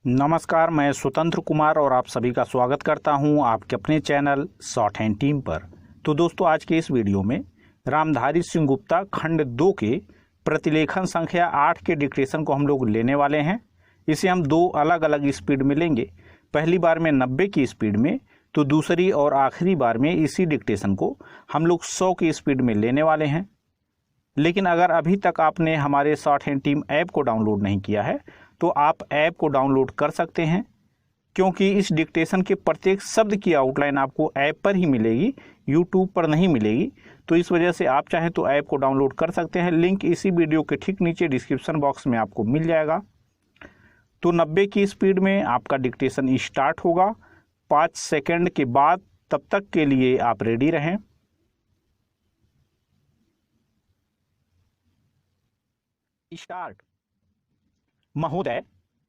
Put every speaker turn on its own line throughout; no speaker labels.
नमस्कार, मैं स्वतंत्र कुमार और आप सभी का स्वागत करता हूं आपके अपने चैनल शॉर्ट हैंड टीम पर। तो दोस्तों, आज के इस वीडियो में रामधारी सिंह गुप्ता खंड 2 के प्रतिलेखन संख्या 8 के डिक्टेशन को हम लोग लेने वाले हैं। इसे हम दो अलग अलग स्पीड में लेंगे। पहली बार में 90 की स्पीड में, तो दूसरी और आखिरी बार में इसी डिक्टेशन को हम लोग 100 की स्पीड में लेने वाले हैं। लेकिन अगर अभी तक आपने हमारे शॉर्ट हैंड टीम ऐप को डाउनलोड नहीं किया है तो आप ऐप को डाउनलोड कर सकते हैं, क्योंकि इस डिक्टेशन के प्रत्येक शब्द की आउटलाइन आपको ऐप पर ही मिलेगी, यूट्यूब पर नहीं मिलेगी। तो इस वजह से आप चाहें तो ऐप को डाउनलोड कर सकते हैं। लिंक इसी वीडियो के ठीक नीचे डिस्क्रिप्शन बॉक्स में आपको मिल जाएगा। तो 90 की स्पीड में आपका डिक्टेशन स्टार्ट होगा 5 सेकंड के बाद। तब तक के लिए आप रेडी रहें। स्टार्ट। महोदय,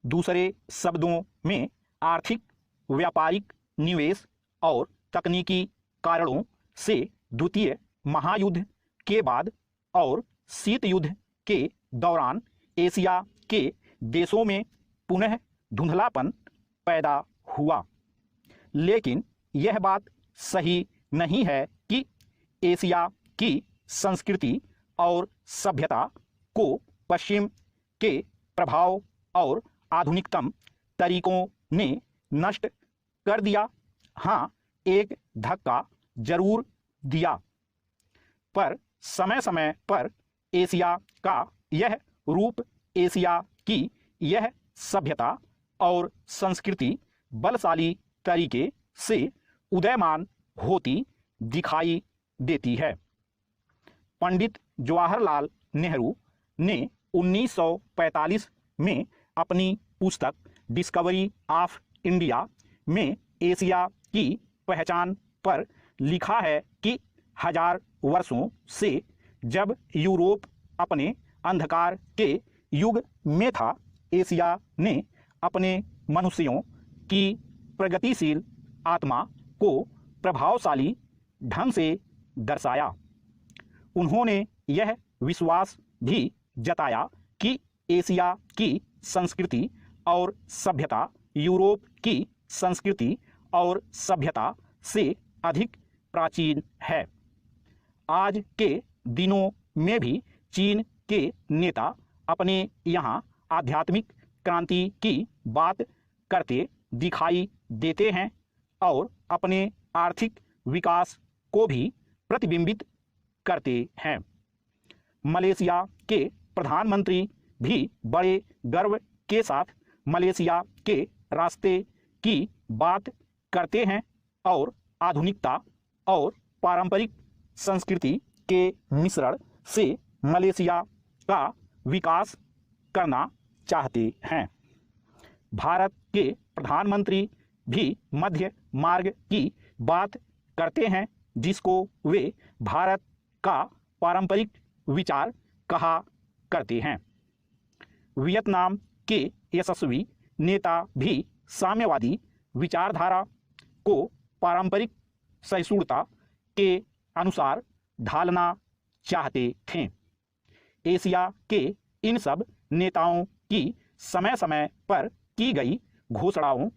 दूसरे शब्दों में आर्थिक, व्यापारिक, निवेश और तकनीकी कारणों से द्वितीय महायुद्ध के बाद और शीत युद्ध के दौरान एशिया के देशों में पुनः धुंधलापन पैदा हुआ। लेकिन यह बात सही नहीं है कि एशिया की संस्कृति और सभ्यता को पश्चिम के प्रभाव और आधुनिकतम तरीकों ने नष्ट कर दिया। हाँ, एक धक्का जरूर दिया, पर समय समय पर एशिया का यह रूप, एशिया की यह सभ्यता और संस्कृति बलशाली तरीके से उदयमान होती दिखाई देती है। पंडित जवाहरलाल नेहरू ने 1945 में अपनी पुस्तक डिस्कवरी ऑफ इंडिया में एशिया की पहचान पर लिखा है कि 1000 वर्षों से जब यूरोप अपने अंधकार के युग में था, एशिया ने अपने मनुष्यों की प्रगतिशील आत्मा को प्रभावशाली ढंग से दर्शाया। उन्होंने यह विश्वास भी जताया कि एशिया की संस्कृति और सभ्यता यूरोप की संस्कृति और सभ्यता से अधिक प्राचीन है। आज के दिनों में भी चीन के नेता अपने यहाँ आध्यात्मिक क्रांति की बात करते दिखाई देते हैं और अपने आर्थिक विकास को भी प्रतिबिंबित करते हैं। मलेशिया के प्रधानमंत्री भी बड़े गर्व के साथ मलेशिया के रास्ते की बात करते हैं और आधुनिकता और पारंपरिक संस्कृति के मिश्रण से मलेशिया का विकास करना चाहते हैं। भारत के प्रधानमंत्री भी मध्य मार्ग की बात करते हैं, जिसको वे भारत का पारंपरिक विचार कहा करते हैं। वियतनाम के यशस्वी नेता भी साम्यवादी विचारधारा को पारंपरिक सहिष्णुता के अनुसार ढालना चाहते थे। एशिया के इन सब नेताओं की समय समय पर की गई घोषणाओं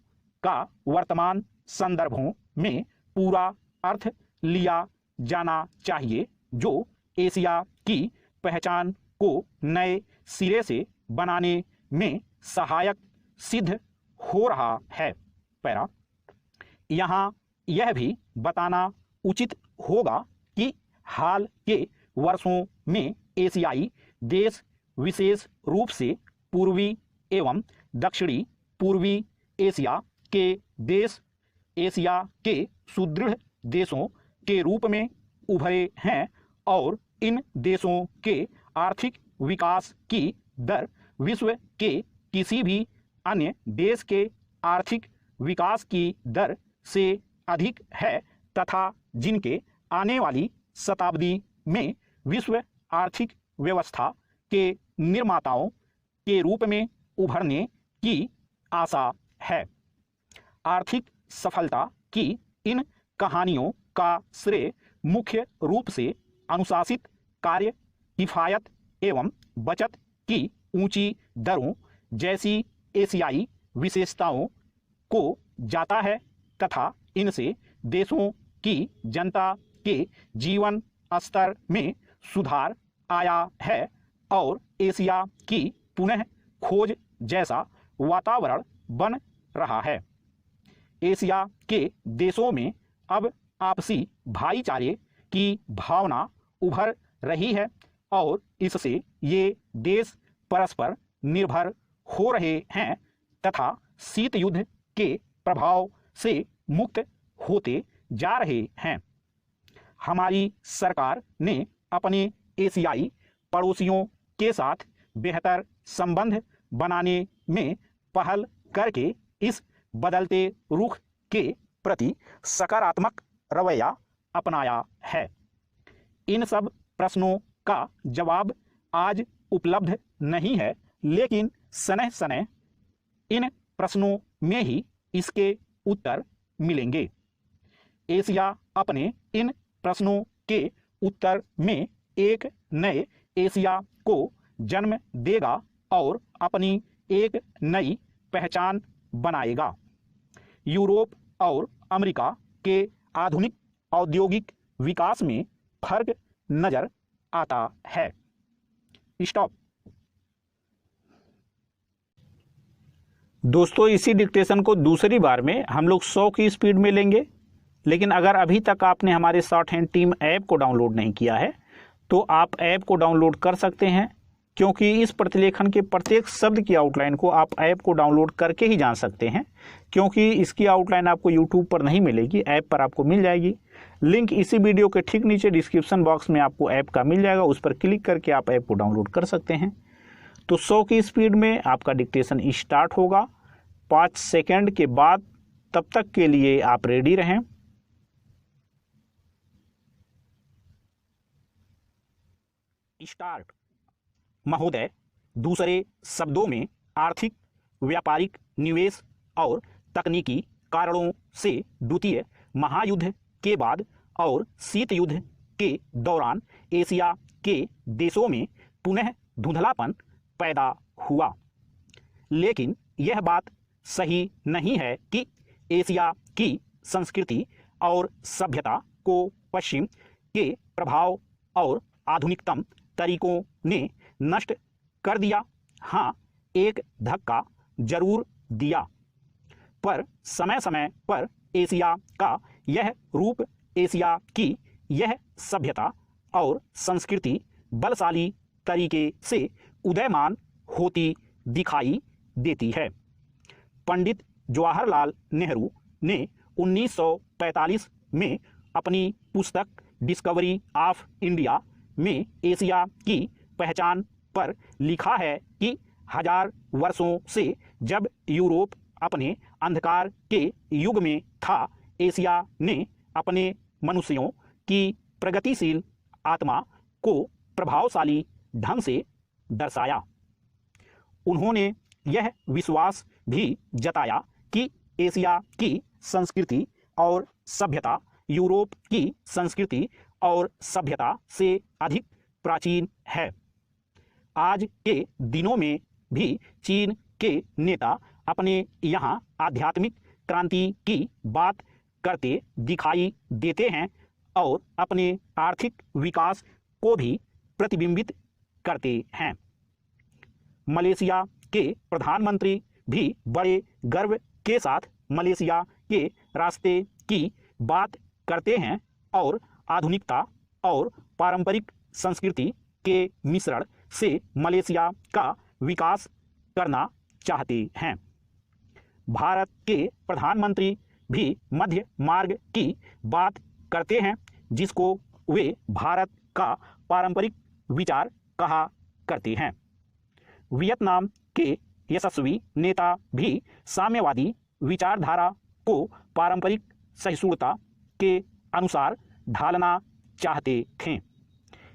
का वर्तमान संदर्भों में पूरा अर्थ लिया जाना चाहिए, जो एशिया की पहचान को नए सिरे से बनाने में सहायक सिद्ध हो रहा है। पैरा। यहाँ यह भी बताना उचित होगा कि हाल के वर्षों में एशियाई देश, विशेष रूप से पूर्वी एवं दक्षिणी पूर्वी एशिया के देश एशिया के सुदृढ़ देशों के रूप में उभरे हैं और इन देशों के आर्थिक विकास की दर विश्व के किसी भी अन्य देश के आर्थिक विकास की दर से अधिक है तथा जिनके आने वाली शताब्दी में विश्व आर्थिक व्यवस्था के निर्माताओं के रूप में उभरने की आशा है। आर्थिक सफलता की इन कहानियों का श्रेय मुख्य रूप से अनुशासित कार्य, किफायत एवं बचत की ऊंची दरों जैसी एशियाई विशेषताओं को जाता है तथा इनसे देशों की जनता के जीवन स्तर में सुधार आया है और एशिया की पुनः खोज जैसा वातावरण बन रहा है। एशिया के देशों में अब आपसी भाईचारे की भावना उभर रही है और इससे ये देश परस्पर निर्भर हो रहे हैं तथा शीत युद्ध के प्रभाव से मुक्त होते जा रहे हैं। हमारी सरकार ने अपने एशियाई पड़ोसियों के साथ बेहतर संबंध बनाने में पहल करके इस बदलते रुख के प्रति सकारात्मक रवैया अपनाया है। इन सब प्रश्नों का जवाब आज उपलब्ध नहीं है, लेकिन सनह सनह इन प्रश्नों में ही इसके उत्तर मिलेंगे। एशिया अपने इन प्रश्नों के उत्तर में एक नए एशिया को जन्म देगा और अपनी एक नई पहचान बनाएगा। यूरोप और अमेरिका के आधुनिक औद्योगिक विकास में फर्क नजर आता है। स्टॉप। दोस्तों, इसी डिक्टेशन को दूसरी बार में हम लोग 100 की स्पीड में लेंगे, लेकिन अगर अभी तक आपने हमारे शॉर्ट हैंड टीम ऐप को डाउनलोड नहीं किया है तो आप ऐप को डाउनलोड कर सकते हैं, क्योंकि इस प्रतिलेखन के प्रत्येक शब्द की आउटलाइन को आप ऐप को डाउनलोड करके ही जान सकते हैं, क्योंकि इसकी आउटलाइन आपको यूट्यूब पर नहीं मिलेगी, ऐप पर आपको मिल जाएगी। लिंक इसी वीडियो के ठीक नीचे डिस्क्रिप्शन बॉक्स में आपको ऐप का मिल जाएगा, उस पर क्लिक करके आप ऐप को डाउनलोड कर सकते हैं। तो 100 की स्पीड में आपका डिक्टेशन स्टार्ट होगा 5 सेकेंड के बाद। तब तक के लिए आप रेडी रहें। स्टार्ट। महोदय, दूसरे शब्दों में आर्थिक, व्यापारिक, निवेश और तकनीकी कारणों से द्वितीय महायुद्ध के बाद और शीत युद्ध के दौरान एशिया के देशों में पुनः धुंधलापन पैदा हुआ। लेकिन यह बात सही नहीं है कि एशिया की संस्कृति और सभ्यता को पश्चिम के प्रभाव और आधुनिकतम तरीकों ने नष्ट कर दिया। हाँ, एक धक्का जरूर दिया, पर समय समय पर एशिया का यह रूप, एशिया की यह सभ्यता और संस्कृति बलशाली तरीके से उदयमान होती दिखाई देती है। पंडित जवाहरलाल नेहरू ने 1945 में अपनी पुस्तक डिस्कवरी ऑफ इंडिया में एशिया की पहचान पर लिखा है कि 1000 वर्षों से जब यूरोप अपने अंधकार के युग में था, एशिया ने अपने मनुष्यों की प्रगतिशील आत्मा को प्रभावशाली ढंग से दर्शाया। उन्होंने यह विश्वास भी जताया कि एशिया की संस्कृति और सभ्यता यूरोप की संस्कृति और सभ्यता से अधिक प्राचीन है। आज के दिनों में भी चीन के नेता अपने यहाँ आध्यात्मिक क्रांति की बात करते दिखाई देते हैं और अपने आर्थिक विकास को भी प्रतिबिंबित करते हैं। मलेशिया के प्रधानमंत्री भी बड़े गर्व के साथ मलेशिया के रास्ते की बात करते हैं और आधुनिकता और पारंपरिक संस्कृति के मिश्रण से मलेशिया का विकास करना चाहते हैं। भारत के प्रधानमंत्री भी मध्य मार्ग की बात करते हैं, जिसको वे भारत का पारंपरिक विचार कहा करते हैं। वियतनाम के यशस्वी नेता भी साम्यवादी विचारधारा को पारंपरिक सहिष्णुता के अनुसार ढालना चाहते थे।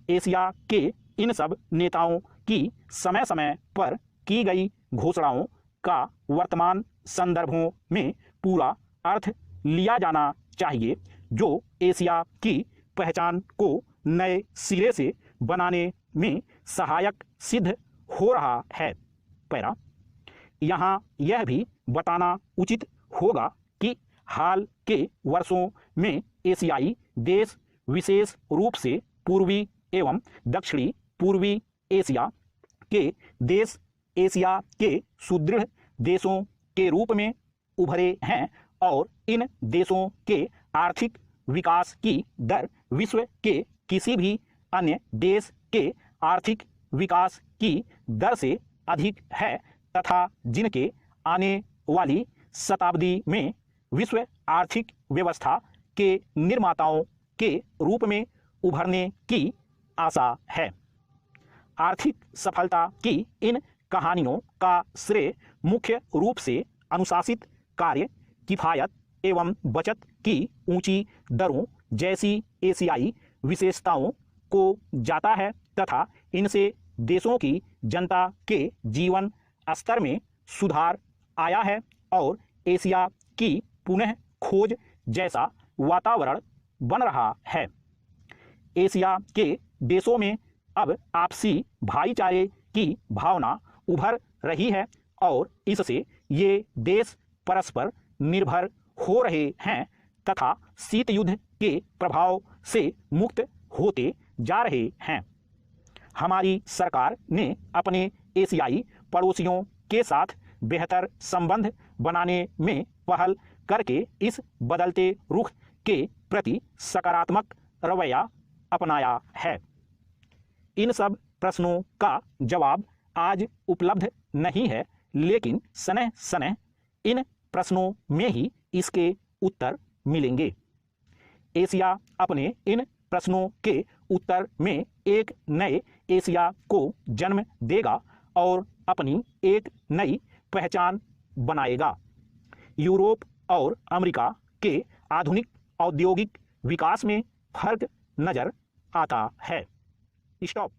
एशिया के इन सब नेताओं की समय समय पर की गई घोषणाओं का वर्तमान संदर्भों में पूरा अर्थ लिया जाना चाहिए, जो एशिया की पहचान को नए सिरे से बनाने में सहायक सिद्ध हो रहा है। पैरा। यहाँ यह भी बताना उचित होगा कि हाल के वर्षों में एशियाई देश, विशेष रूप से पूर्वी एवं दक्षिणी पूर्वी एशिया के देश एशिया के सुदृढ़ देशों के रूप में उभरे हैं और इन देशों के आर्थिक विकास की दर विश्व के किसी भी अन्य देश के आर्थिक विकास की दर से अधिक है तथा जिनके आने वाली शताब्दी में विश्व आर्थिक व्यवस्था के निर्माताओं के रूप में उभरने की आशा है। आर्थिक सफलता की इन कहानियों का श्रेय मुख्य रूप से अनुशासित कार्य, किफायत एवं बचत की ऊंची दरों जैसी एशियाई विशेषताओं को जाता है तथा इनसे देशों की जनता के जीवन स्तर में सुधार आया है और एशिया की पुनः खोज जैसा वातावरण बन रहा है। एशिया के देशों में अब आपसी भाईचारे की भावना उभर रही है और इससे ये देश परस्पर निर्भर हो रहे हैं तथा शीत युद्ध के प्रभाव से मुक्त होते जा रहे हैं। हमारी सरकार ने अपने एशियाई पड़ोसियों के साथ बेहतर संबंध बनाने में पहल करके इस बदलते रुख के प्रति सकारात्मक रवैया अपनाया है। इन सब प्रश्नों का जवाब आज उपलब्ध नहीं है, लेकिन सनह सनह इन प्रश्नों में ही इसके उत्तर मिलेंगे। एशिया अपने इन प्रश्नों के उत्तर में एक नए एशिया को जन्म देगा और अपनी एक नई पहचान बनाएगा। यूरोप और अमेरिका के आधुनिक औद्योगिक विकास में फर्क नजर आता है। स्टॉप।